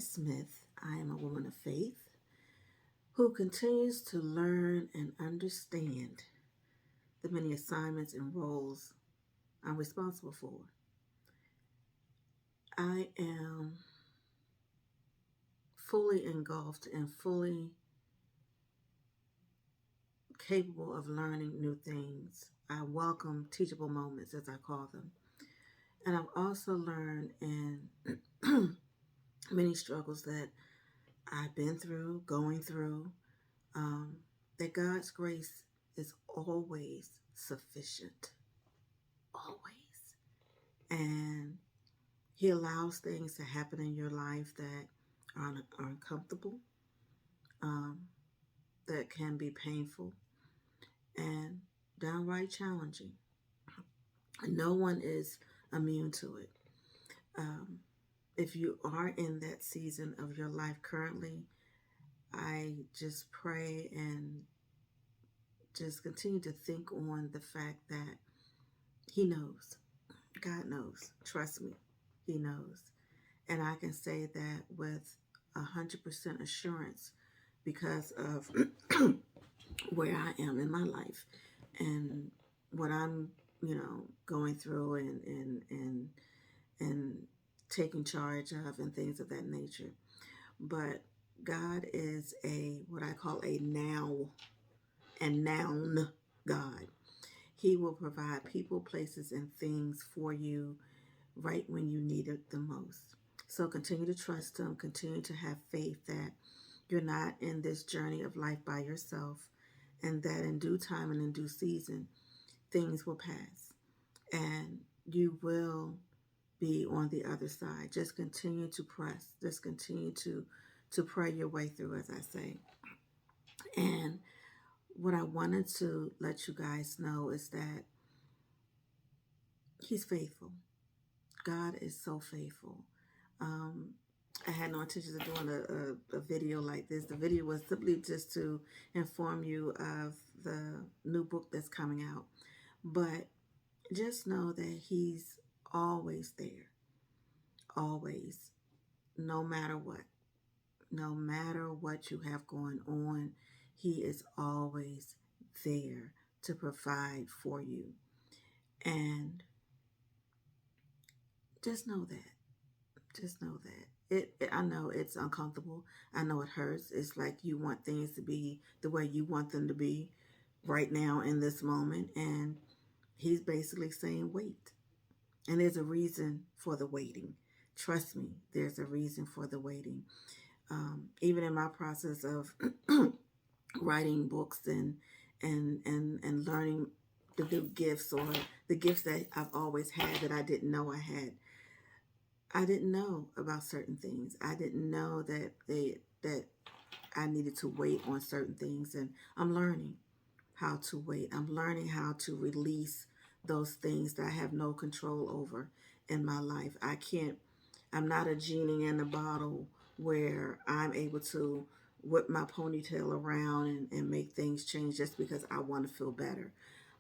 Smith. I am a woman of faith who continues to learn and understand the many assignments and roles I'm responsible for. I am fully engulfed and fully capable of learning new things. I welcome teachable moments, as I call them. And I've also learned in many struggles that I've been through, going through, um, that God's grace is always sufficient. Always. And He allows things to happen in your life that are uncomfortable, um, that can be painful, and downright challenging. No one is immune to it. Um, if you are in that season of your life currently, I just pray and just continue to think on the fact that He knows. God knows. Trust me, He knows. And I can say that with 100% assurance because of where I am in my life and what I'm, going through and taking charge of and things of that nature. But God is a what I call a now and noun God. He will provide people, places, and things for you right when you need it the most. So continue to trust Him, continue to have faith that you're not in this journey of life by yourself, and that in due time and in due season, things will pass and you will be on the other side. Just continue to press, just continue to pray your way through, as I say. And what I wanted to let you guys know is that He's faithful. God is so faithful. Um, I had no intention of doing a video like this. The video was simply just to inform you of the new book that's coming out. But just know that He's always there, always, no matter what. No matter what you have going on, He is always there to provide for you. And just know that. Just know that. I know it's uncomfortable. I know it hurts. It's like you want things to be the way you want them to be right now in this moment. And He's basically saying, wait. And there's a reason for the waiting. Trust me, there's a reason for the waiting. Even in my process of writing books and learning the new gifts or the gifts that I've always had that I didn't know I had. I didn't know about certain things. I didn't know that I needed to wait on certain things, and I'm learning how to wait. I'm learning how to release those things that I have no control over in my life. I'm not a genie in a bottle where I'm able to whip my ponytail around and make things change just because I want to feel better.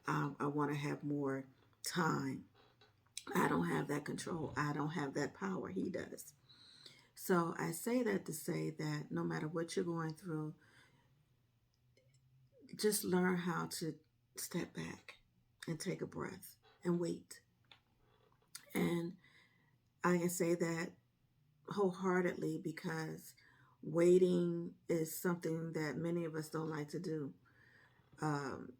I want to have more time. I don't have that control. I don't have that power. He does. So I say that to say that no matter what you're going through, just learn how to step back and take a breath and wait. And I can say that wholeheartedly because waiting is something that many of us don't like to do. Um,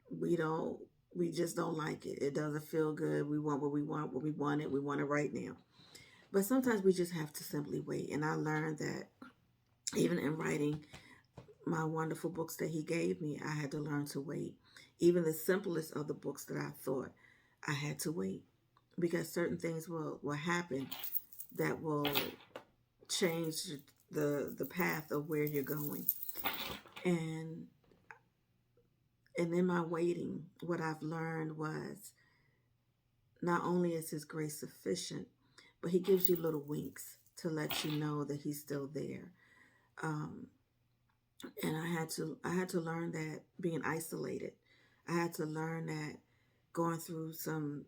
we don't, we just don't like it. It doesn't feel good. We want what we want, we want it right now. But sometimes we just have to simply wait. And I learned that even in writing my wonderful books that He gave me, I had to learn to wait. Even the simplest of the books that I thought, I had to wait because certain things will happen that will change the path of where you're going. And in my waiting, what I've learned was not only is His grace sufficient, but He gives you little winks to let you know that He's still there. Um, and I had to learn that being isolated. I had to learn that going through some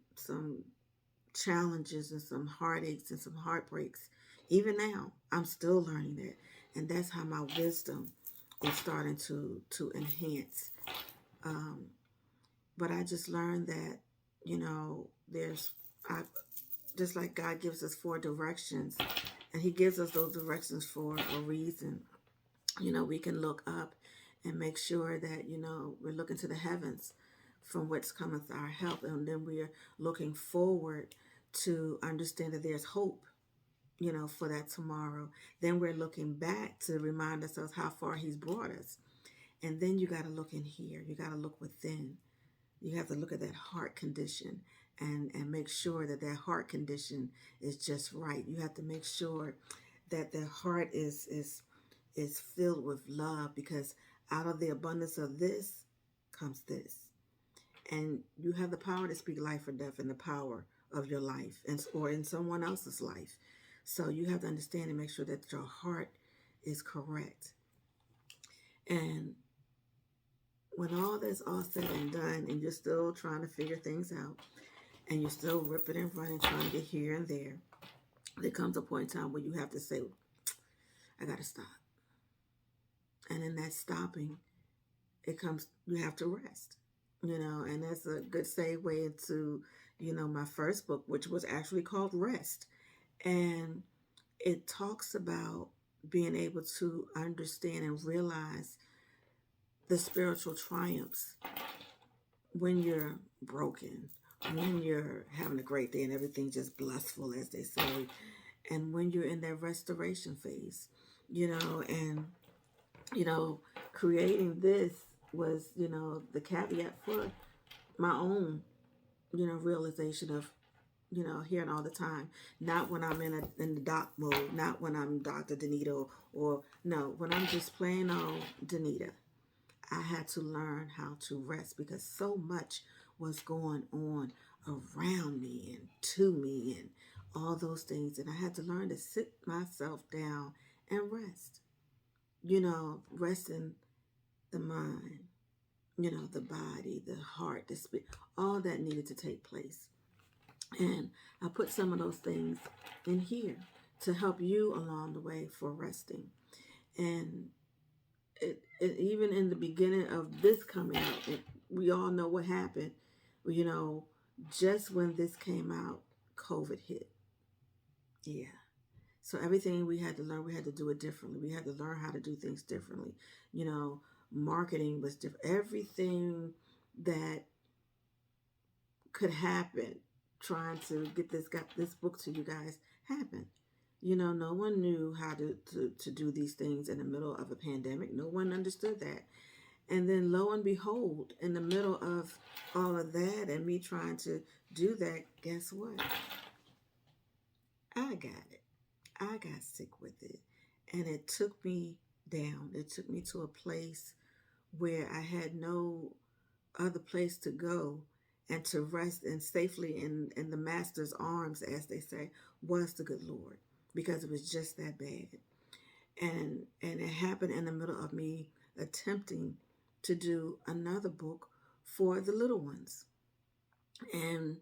challenges and some heartaches and some heartbreaks, Even now, I'm still learning that. And that's how my wisdom is starting to enhance. Um, but I just learned that, there's, I, just like God gives us 4 directions, and He gives us those directions for a reason. We can look up and make sure that, we're looking to the heavens from whence cometh our help. And then we are looking forward to understand that there's hope, for that tomorrow. Then we're looking back to remind ourselves how far He's brought us. And then you got to look in here. You got to look within. You have to look at that heart condition and make sure that that heart condition is just right. You have to make sure that the heart is filled with love, because out of the abundance of this comes this. And you have the power to speak life or death in the power of your life or in someone else's life. So you have to understand and make sure that your heart is correct. And when all that's all said and done, and you're still trying to figure things out, and you're still ripping and running, trying to get here and there comes a point in time where you have to say, I got to stop. And in that stopping, you have to rest, and that's a good segue into, my first book, which was actually called Rest. And it talks about being able to understand and realize the spiritual triumphs when you're broken, when you're having a great day and everything's just blissful, as they say, and when you're in that restoration phase, and, creating this was, the caveat for my own, realization of, hearing all the time. Not when I'm in the doc mode, not when I'm Dr. Danita, or no, when I'm just plain old Danita. I had to learn how to rest because so much was going on around me and to me and all those things. And I had to learn to sit myself down and rest. Resting the mind, the body, the heart, the spirit, all that needed to take place. And I put some of those things in here to help you along the way for resting. And even in the beginning of this coming out, we all know what happened. You know, just when this came out, COVID hit. Yeah. So everything we had to learn, we had to do it differently. We had to learn how to do things differently. You know, marketing was different. Everything that could happen trying to get this book to you guys happened. No one knew how to do these things in the middle of a pandemic. No one understood that. And then lo and behold, in the middle of all of that and me trying to do that, guess what? I got it. I got sick with it. And it took me down. It took me to a place where I had no other place to go, and to rest and safely in the master's arms, as they say, was the good Lord, because it was just that bad. And it happened in the middle of me attempting to do another book for the little ones. And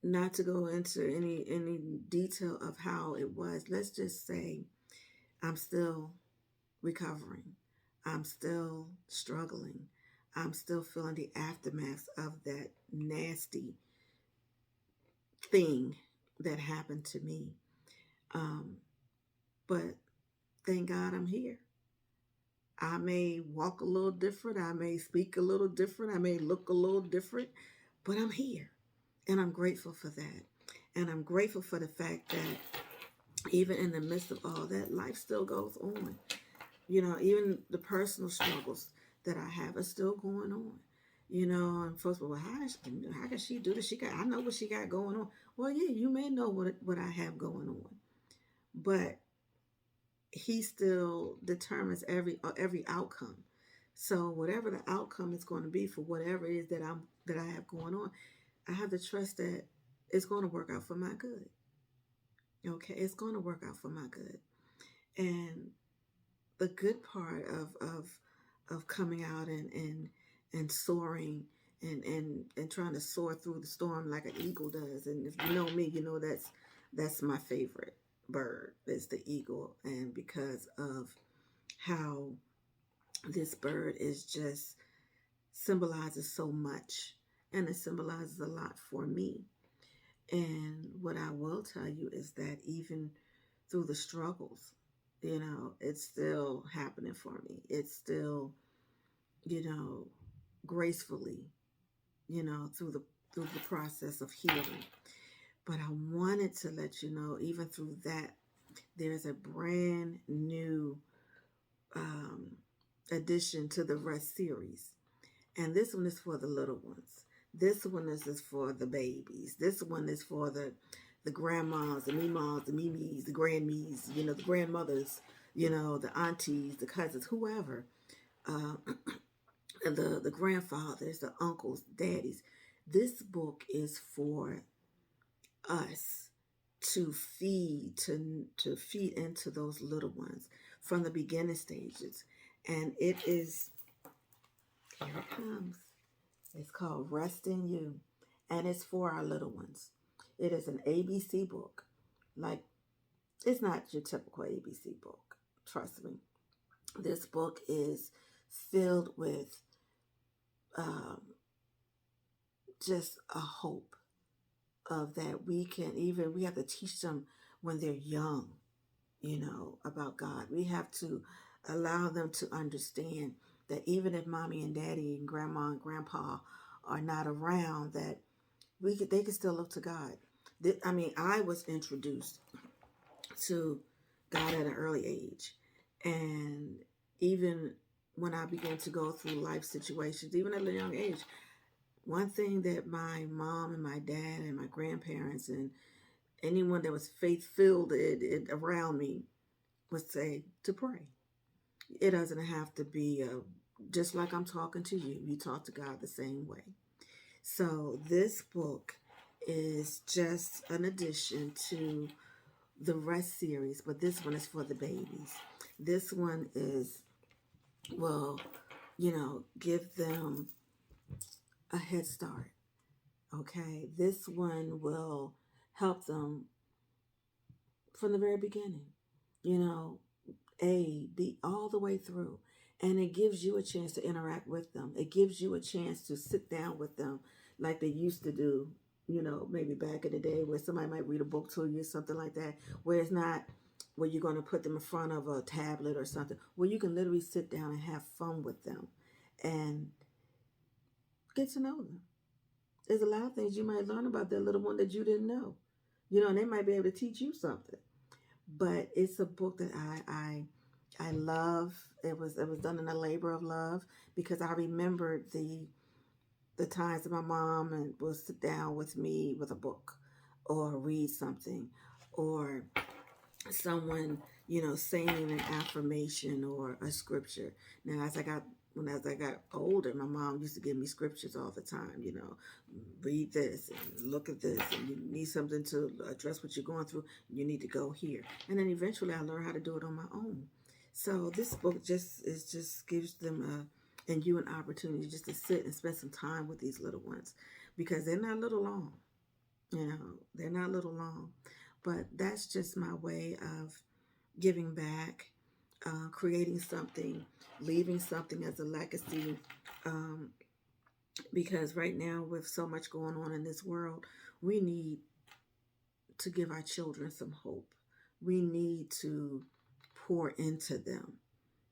not to go into any detail of how it was, let's just say I'm still recovering. I'm still struggling. I'm still feeling the aftermath of that nasty thing that happened to me. Um, but thank God I'm here. I may walk a little different. I may speak a little different. I may look a little different, but I'm here. And I'm grateful for that. And I'm grateful for the fact that even in the midst of all that, life still goes on. Even the personal struggles that I have are still going on. And folks, well, how can she do this? I know what she got going on. Well, yeah, you may know what I have going on, but He still determines every outcome. So whatever the outcome is going to be for whatever it is that I have going on, I have to trust that it's going to work out for my good. Okay, it's going to work out for my good. And the good part of coming out and soaring and trying to soar through the storm like an eagle does. And if you know me, you know that's my favorite. bird is the eagle, and because of how this bird is just symbolizes so much, and it symbolizes a lot for me. And what I will tell you is that even through the struggles, it's still happening for me. It's still, you know, gracefully, through the process of healing. But I wanted to let you know, even through that, there's a brand new um, addition to the R.E.S.T series. And this one is for the little ones. This one is for the babies. This one is for the grandmas, the memas, the mimis, the grandmes, the grandmothers, the aunties, the cousins, whoever, uh, the grandfathers, the uncles, daddies. This book is for us to feed into those little ones from the beginning stages. And it is, here it comes. It's called Rest in You, and it's for our little ones. It is an ABC book. Like, it's not your typical ABC book. Trust me. This book is filled with um, just a hope of that we have to teach them when they're young, about God. We have to allow them to understand that even if mommy and daddy and grandma and grandpa are not around, that they can still look to God. I mean, I was introduced to God at an early age, and even when I began to go through life situations, even at a young age, one thing that my mom and my dad and my grandparents and anyone that was faith filled around me would say to pray. It doesn't have to be just like I'm talking to you. You talk to God the same way. So this book is just an addition to the R.E.S.T series, but this one is for the babies. This one is, well, give them a head start. Okay, this one will help them from the very beginning. You know, B, all the way through. And it gives you a chance to interact with them. It gives you a chance to sit down with them like they used to do, maybe back in the day where somebody might read a book to you or something like that, where it's not where you're going to put them in front of a tablet or something, where you can literally sit down and have fun with them and get to know them. There's a lot of things you might learn about that little one that you didn't know, and they might be able to teach you something. But it's a book that I love. It was done in a labor of love because I remembered the times that my mom would sit down with me with a book or read something, or someone saying an affirmation or a scripture. Now as I got older, my mom used to give me scriptures all the time. Read this and look at this, and you need something to address what you're going through, you need to go here. And then eventually I learned how to do it on my own. So this book just gives them and you an opportunity just to sit and spend some time with these little ones, because they're not little long. They're not little long. But that's just my way of giving back, creating something, leaving something as a legacy. Um, because right now, with so much going on in this world, we need to give our children some hope. We need to pour into them,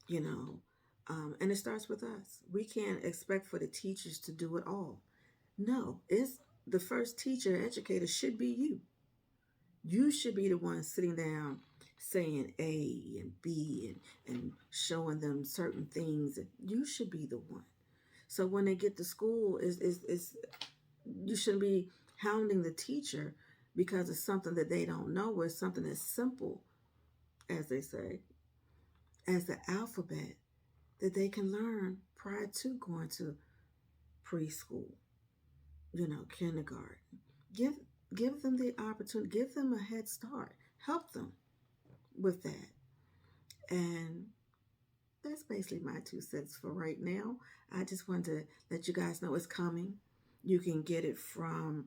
you know. And it starts with us. We can't expect for the teachers to do it all. No, it's the first teacher, educator should be you. You should be the one sitting down saying A and B and showing them certain things. You should be the one. So when they get to school, is you shouldn't be hounding the teacher because it's something that they don't know, or it's something as simple, as they say, as the alphabet that they can learn prior to going to preschool, kindergarten. Give give them the opportunity, give them a head start, help them with that. And that's basically my 2 cents for right now. I just wanted to let you guys know it's coming. You can get it from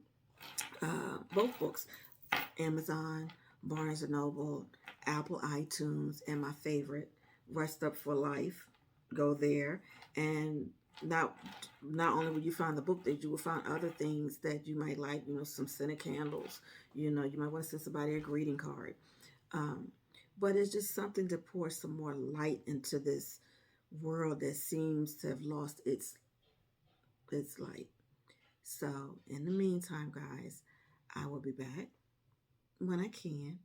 both books, Amazon, Barnes and Noble, Apple iTunes, and my favorite, Rest Up for Life. Go there, and not not only will you find the book, that you will find other things that you might like. Some scented candles. You might want to send somebody a greeting card. Um, but it's just something to pour some more light into this world that seems to have lost its light. So in the meantime, guys, I will be back when I can.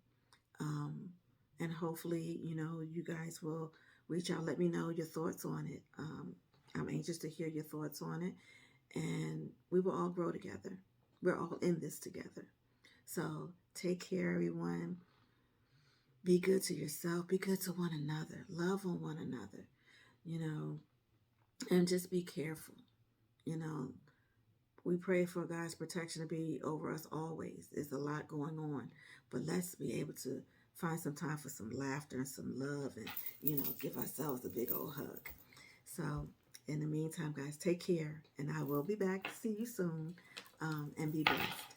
Um, and hopefully, you guys will reach out, let me know your thoughts on it. I'm anxious to hear your thoughts on it, and we will all grow together. We're all in this together. So take care, everyone. Be good to yourself, be good to one another, love on one another, you know, and just be careful. You know, we pray for God's protection to be over us always. There's a lot going on, but let's be able to find some time for some laughter and some love, and give ourselves a big old hug. So, in the meantime, guys, take care, and I will be back to see you soon. And be blessed.